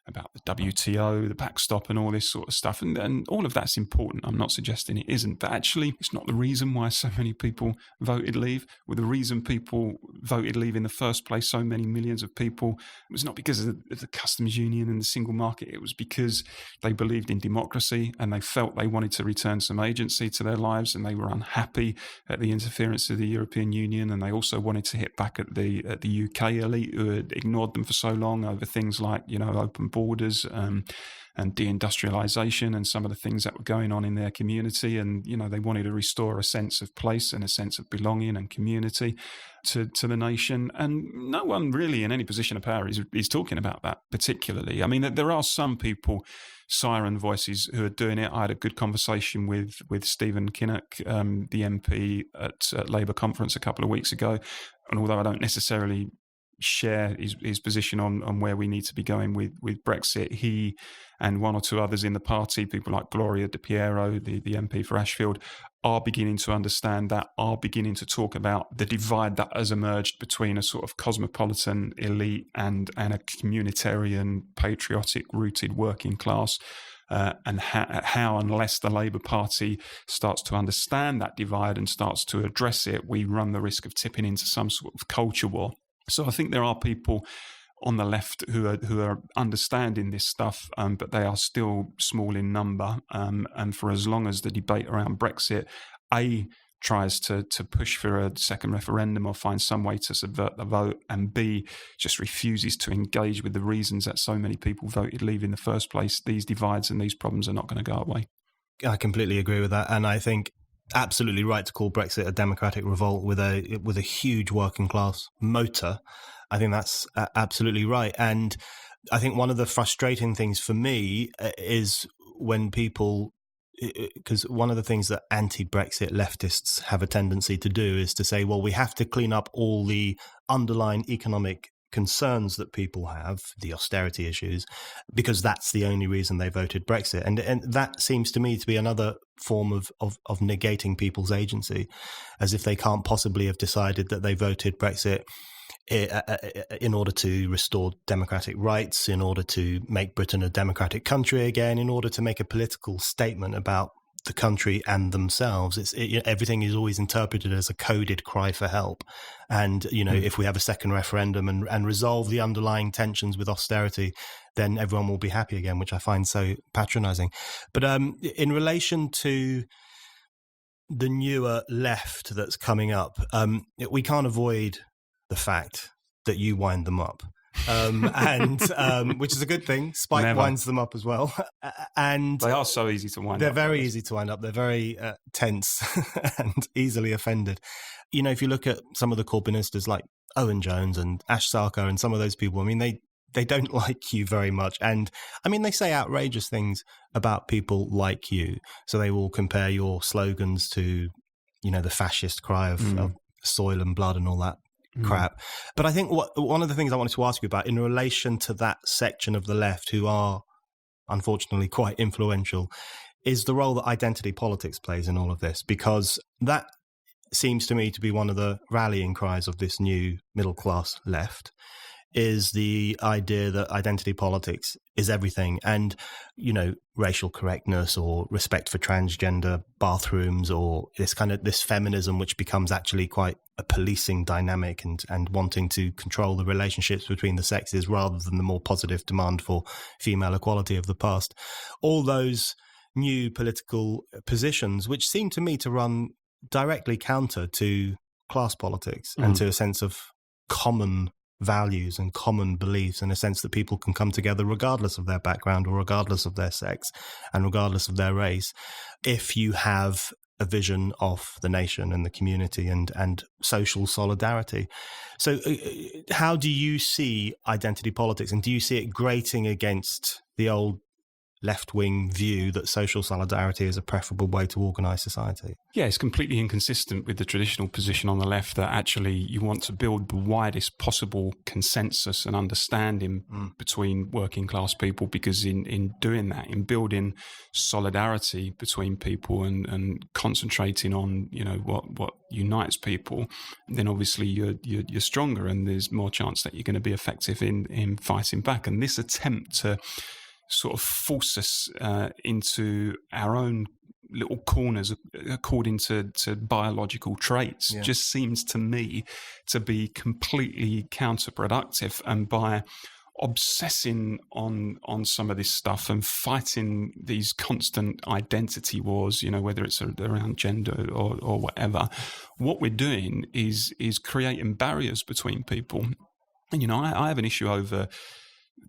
about the WTO, the backstop, and all this sort of stuff. And all of that's important. I'm not suggesting it isn't, but actually it's not the reason why so many people voted Leave. Well, the reason people voted Leave in the first place, so many millions of people, was not because of the customs union and the single market. It was because they believed in democracy and they felt they wanted to return some agency to their lives, and they were unhappy at the interference of the European Union, and they also wanted to hit back at the UK elite who had ignored them for so long over things like, open borders and deindustrialization and some of the things that were going on in their community. And, they wanted to restore a sense of place and a sense of belonging and community to the nation. And no one really in any position of power is talking about that particularly. I mean, there are some people, siren voices, who are doing it. I had a good conversation with Stephen Kinnock, the MP at Labour conference a couple of weeks ago. And although I don't necessarily share his position on where we need to be going with Brexit, he and one or two others in the party, people like Gloria De Piero, the MP for Ashfield, are beginning to understand that, are beginning to talk about the divide that has emerged between a sort of cosmopolitan elite and a communitarian, patriotic rooted working class. And how, unless the Labour Party starts to understand that divide and starts to address it, we run the risk of tipping into some sort of culture war. So I think there are people on the left who are understanding this stuff, but they are still small in number. And for as long as the debate around Brexit, tries to push for a second referendum or find some way to subvert the vote, and B, just refuses to engage with the reasons that so many people voted Leave in the first place, these divides and these problems are not going to go away. I completely agree with that. And I think absolutely right to call Brexit a democratic revolt with a huge working class motor. I think that's absolutely right. And I think one of the frustrating things for me is when people, because one of the things that anti-Brexit leftists have a tendency to do is to say, well, we have to clean up all the underlying economic concerns that people have, the austerity issues, because that's the only reason they voted Brexit. And that seems to me to be another form of negating people's agency, as if they can't possibly have decided that they voted Brexit in order to restore democratic rights, in order to make Britain a democratic country again, in order to make a political statement about the country and themselves. Everything is always interpreted as a coded cry for help. And, if we have a second referendum and resolve the underlying tensions with austerity, then everyone will be happy again, which I find so patronizing. But in relation to the newer left that's coming up, we can't avoid the fact that you wind them up. Which is a good thing. Spike winds them up as well. And they are so easy to wind up. They're very easy to wind up. They're very tense and easily offended. If you look at some of the Corbynistas like Owen Jones and Ash Sarkar and some of those people, I mean, they don't like you very much. And I mean, they say outrageous things about people like you. So they will compare your slogans to, the fascist cry of soil and blood and all that crap. But I think one of the things I wanted to ask you about in relation to that section of the left who are unfortunately quite influential is the role that identity politics plays in all of this, because that seems to me to be one of the rallying cries of this new middle class left, is the idea that identity politics is everything. And, racial correctness or respect for transgender bathrooms or this feminism, which becomes actually quite a policing dynamic and wanting to control the relationships between the sexes rather than the more positive demand for female equality of the past. All those new political positions, which seem to me to run directly counter to class politics and to a sense of common values and common beliefs, in a sense that people can come together regardless of their background or regardless of their sex and regardless of their race, if you have a vision of the nation and the community and social solidarity. So how do you see identity politics, and do you see it grating against the old left-wing view that social solidarity is a preferable way to organise society? Yeah, it's completely inconsistent with the traditional position on the left that actually you want to build the widest possible consensus and understanding between working class people, because in doing that, in building solidarity between people and concentrating on, you know, what unites people, then obviously you're stronger and there's more chance that you're going to be effective in fighting back. And this attempt to sort of force us into our own little corners according to biological traits just seems to me to be completely counterproductive. And by obsessing on some of this stuff and fighting these constant identity wars, you know, whether it's around gender or whatever, what we're doing is creating barriers between people. And, you know, I have an issue over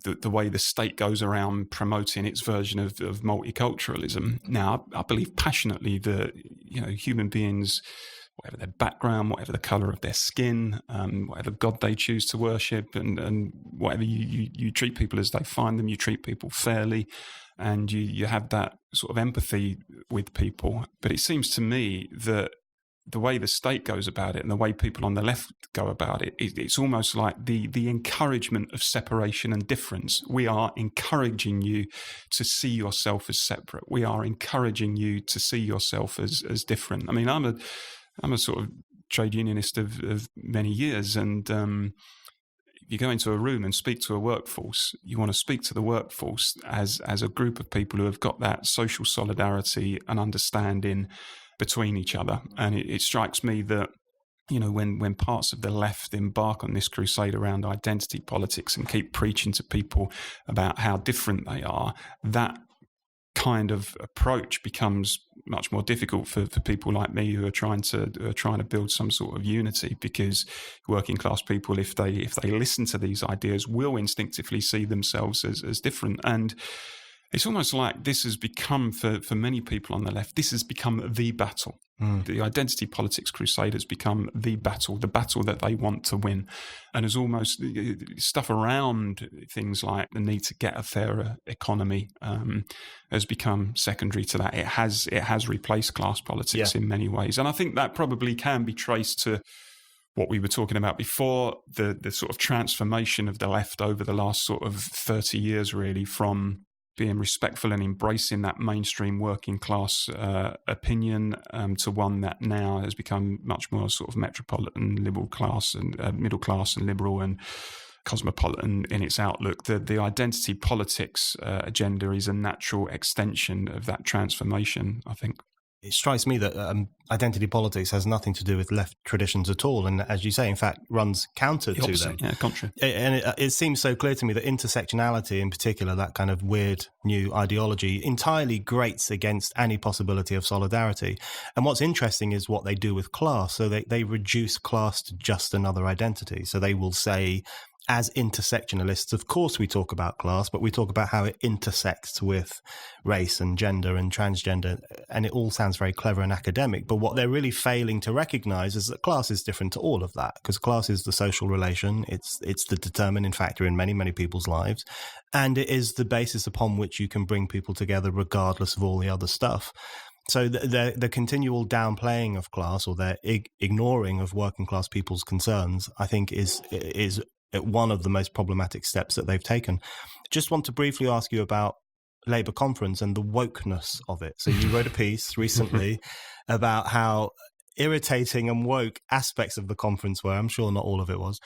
the way the state goes around promoting its version of multiculturalism. Now, I believe passionately that, you know, human beings, whatever their background, whatever the colour of their skin, whatever God they choose to worship, and whatever you treat people as they find them, you treat people fairly, and you have that sort of empathy with people. But it seems to me that the way the state goes about it and the way people on the left go about it, it's almost like the encouragement of separation and difference. We are encouraging you to see yourself as separate. We are encouraging you to see yourself as different. I mean, I'm a sort of trade unionist of many years, and if you go into a room and speak to a workforce, you want to speak to the workforce as a group of people who have got that social solidarity and understanding between each other. And it strikes me that, you know, when parts of the left embark on this crusade around identity politics and keep preaching to people about how different they are, that kind of approach becomes much more difficult for people like me who are trying to build some sort of unity, because working class people, if they listen to these ideas, will instinctively see themselves as different. And it's almost like this has become, for many people on the left, this has become the battle. The identity politics crusade has become the battle that they want to win. And there's almost stuff around things like the need to get a fairer economy has become secondary to that. It has replaced class politics in many ways. And I think that probably can be traced to what we were talking about before, the sort of transformation of the left over the last sort of 30 years, really, from being respectful and embracing that mainstream working class opinion to one that now has become much more sort of metropolitan liberal class and middle class and liberal and cosmopolitan in its outlook. The identity politics agenda is a natural extension of that transformation, I think. It strikes me that identity politics has nothing to do with left traditions at all, and as you say, in fact, runs counter to them. Yeah, contrary. And it seems so clear to me that intersectionality, in particular, that kind of weird new ideology, entirely grates against any possibility of solidarity. And what's interesting is what they do with class. So they reduce class to just another identity. So they will say, as intersectionalists, of course we talk about class, but we talk about how it intersects with race and gender and transgender, and it all sounds very clever and academic. But what they're really failing to recognise is that class is different to all of that, because class is the social relation, it's the determining factor in many, many people's lives, and it is the basis upon which you can bring people together regardless of all the other stuff. So the continual downplaying of class, or their ignoring of working class people's concerns, I think is one of the most problematic steps that they've taken. Just want to briefly ask you about Labour conference and the wokeness of it. So you wrote a piece recently about how irritating and woke aspects of the conference were. I'm sure not all of it was,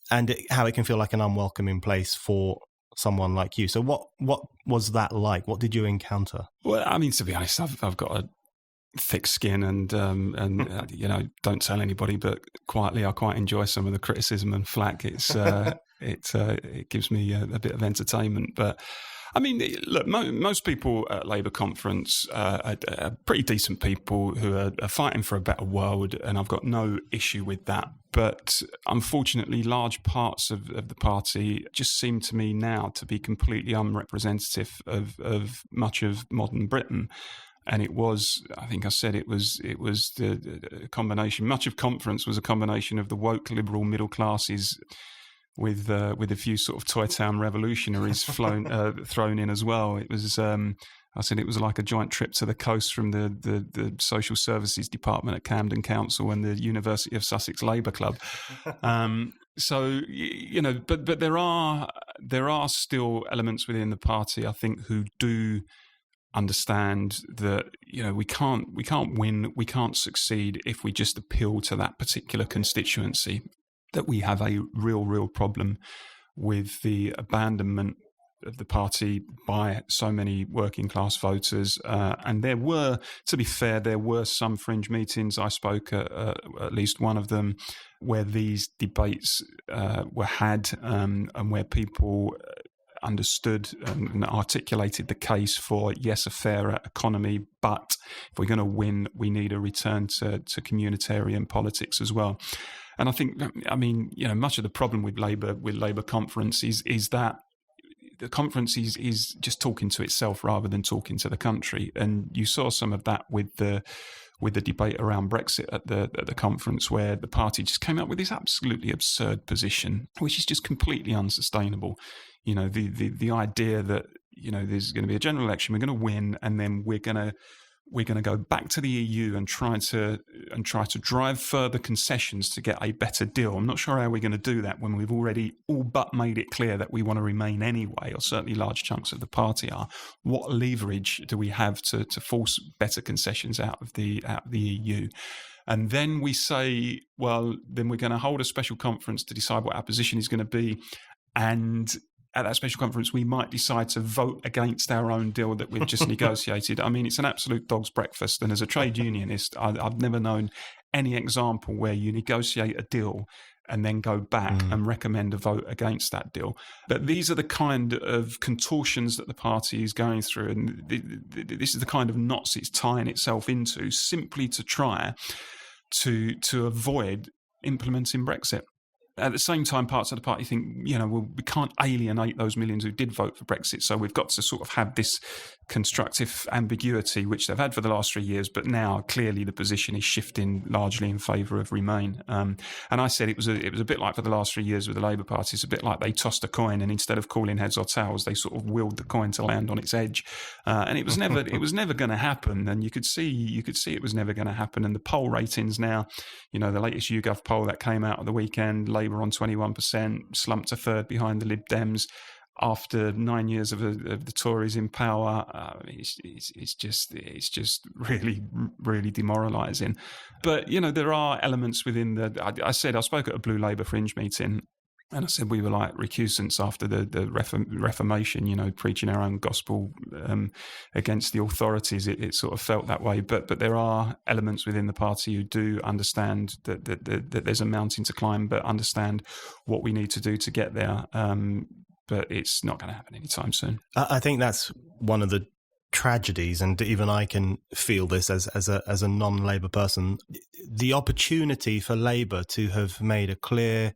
and how it can feel like an unwelcoming place for someone like you. So what was that like? What did you encounter? Well, I mean, to be honest, I've got thick skin and don't tell anybody, but quietly I quite enjoy some of the criticism and flack. It gives me a bit of entertainment. But I mean, look, most people at Labour conference are pretty decent people who are fighting for a better world, and I've got no issue with that. But unfortunately, large parts of the party just seem to me now to be completely unrepresentative of much of modern Britain. And it was, I think I said it was the combination. Much of conference was a combination of the woke liberal middle classes with a few sort of Toy Town revolutionaries thrown in as well. It was, I said it was like a joint trip to the coast from the social services department at Camden Council and the University of Sussex Labour Club. So but there are still elements within the party, I think, who do understand that we can't win, we can't succeed if we just appeal to that particular constituency, that we have a real problem with the abandonment of the party by so many working class voters. And there were, to be fair, some fringe meetings. I spoke at least one of them where these debates were had and where people understood and articulated the case for, yes, a fairer economy, but if we're going to win, we need a return to communitarian politics as well. And I think, much of the problem with Labour conference is that the conference is just talking to itself rather than talking to the country. And you saw some of that with the debate around Brexit at the conference, where the party just came up with this absolutely absurd position, which is just completely unsustainable. The idea that there's going to be a general election, we're going to win, and then we're going to go back to the EU and try to drive further concessions to get a better deal. I'm not sure how we're going to do that when we've already all but made it clear that we want to remain anyway, or certainly large chunks of the party are. What leverage do we have to force better concessions out of the EU? And then we say, well, then we're going to hold a special conference to decide what our position is going to be, and at that special conference, we might decide to vote against our own deal that we've just negotiated. I mean, it's an absolute dog's breakfast. And as a trade unionist, I've never known any example where you negotiate a deal and then go back and recommend a vote against that deal. But these are the kind of contortions that the party is going through. And this is the kind of knots it's tying itself into simply to try to avoid implementing Brexit. At the same time, parts of the party think, well, we can't alienate those millions who did vote for Brexit, so we've got to sort of have this constructive ambiguity, which they've had for the last 3 years, but now clearly the position is shifting largely in favour of Remain. And I said it was a bit like for the last 3 years with the Labour Party. It's a bit like they tossed a coin, and instead of calling heads or tails, they sort of willed the coin to land on its edge. And it was never going to happen. And you could see it was never going to happen. And the poll ratings now, the latest YouGov poll that came out of the weekend, Labour on 21%, slumped a third behind the Lib Dems after 9 years of the Tories in power. It's just really, really demoralising. But there are elements within I spoke at a Blue Labour fringe meeting, and I said we were like recusants after the Reformation, preaching our own gospel against the authorities. It sort of felt that way. But there are elements within the party who do understand that there's a mountain to climb, but understand what we need to do to get there. But it's not going to happen anytime soon. I think that's one of the tragedies, and even I can feel this as a non-Labour person. The opportunity for Labour to have made a clear,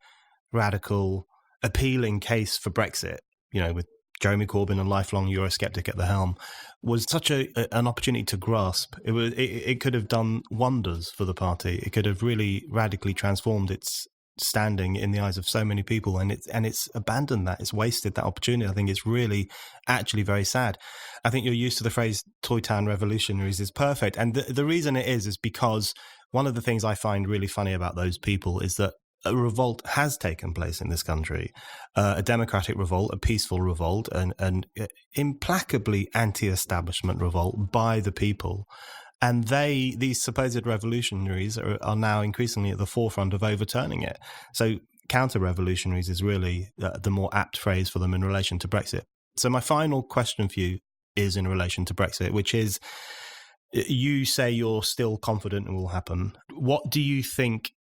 radical, appealing case for Brexit, with Jeremy Corbyn, a lifelong Eurosceptic at the helm, was such an opportunity to grasp. It could have done wonders for the party. It could have really radically transformed its standing in the eyes of so many people, and it's abandoned that. It's wasted that opportunity. I think it's really actually very sad. I think you're used to the phrase Toy Town revolutionaries is perfect, and the reason it is because one of the things I find really funny about those people is that a revolt has taken place in this country, a democratic revolt, a peaceful revolt, an implacably anti-establishment revolt by the people. And these supposed revolutionaries are now increasingly at the forefront of overturning it. So counter-revolutionaries is really the more apt phrase for them in relation to Brexit. So my final question for you is in relation to Brexit, which is, You say you're still confident it will happen. What do you think?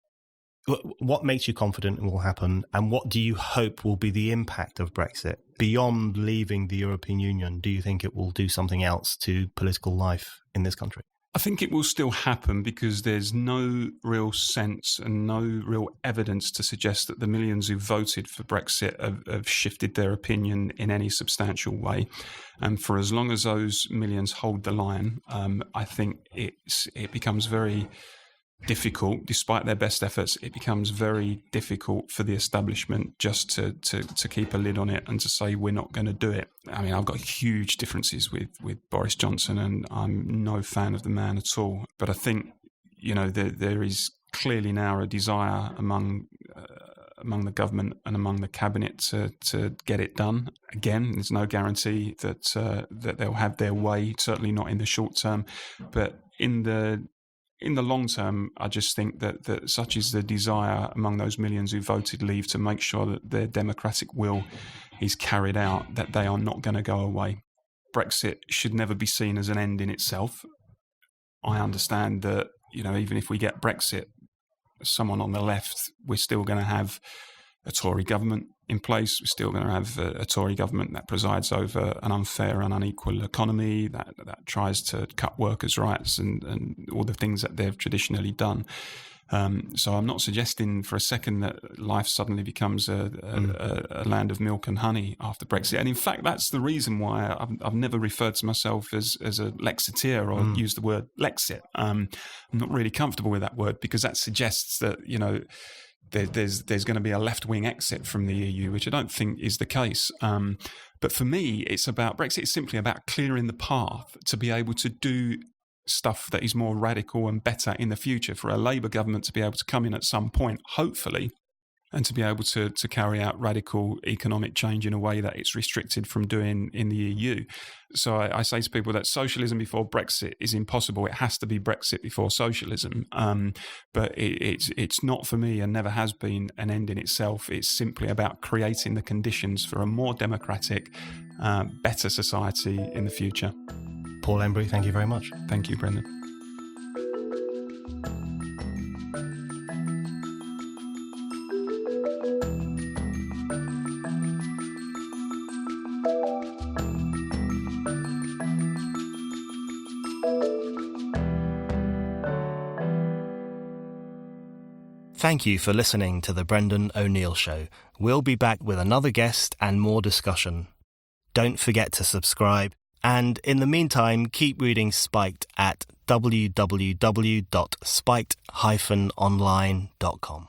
What makes you confident it will happen, and what do you hope will be the impact of Brexit beyond leaving the European Union? Do you think it will do something else to political life in this country? I think it will still happen because there's no real sense and no real evidence to suggest that the millions who voted for Brexit have shifted their opinion in any substantial way. And for as long as those millions hold the line, I think it becomes very difficult, despite their best efforts, it becomes very difficult for the establishment just to keep a lid on it and to say we're not going to do it. I mean, I've got huge differences with Boris Johnson, and I'm no fan of the man at all. But I think, there is clearly now a desire among the government and among the cabinet to get it done. Again, there's no guarantee that they'll have their way, certainly not in the short term, but in the long term, I just think that such is the desire among those millions who voted leave to make sure that their democratic will is carried out, that they are not going to go away. Brexit should never be seen as an end in itself. I understand that, even if we get Brexit, someone on the left, we're still going to have a Tory government in place. We're still going to have a Tory government that presides over an unfair and unequal economy, that tries to cut workers' rights and all the things that they've traditionally done. So I'm not suggesting for a second that life suddenly becomes a land of milk and honey after Brexit. And in fact, that's the reason why I've never referred to myself as a Brexiteer or used the word Lexit. I'm not really comfortable with that word because that suggests that, there's going to be a left-wing exit from the EU, which I don't think is the case. But for me, Brexit is simply about clearing the path to be able to do stuff that is more radical and better in the future, for a Labour government to be able to come in at some point, hopefully, and to be able to carry out radical economic change in a way that it's restricted from doing in the EU. So I say to people that socialism before Brexit is impossible. It has to be Brexit before socialism. But it's not for me, and never has been, an end in itself. It's simply about creating the conditions for a more democratic, better society in the future. Paul Embery, thank you very much. Thank you, Brendan. Thank you for listening to The Brendan O'Neill Show. We'll be back with another guest and more discussion. Don't forget to subscribe, and in the meantime, keep reading Spiked at www.spiked-online.com.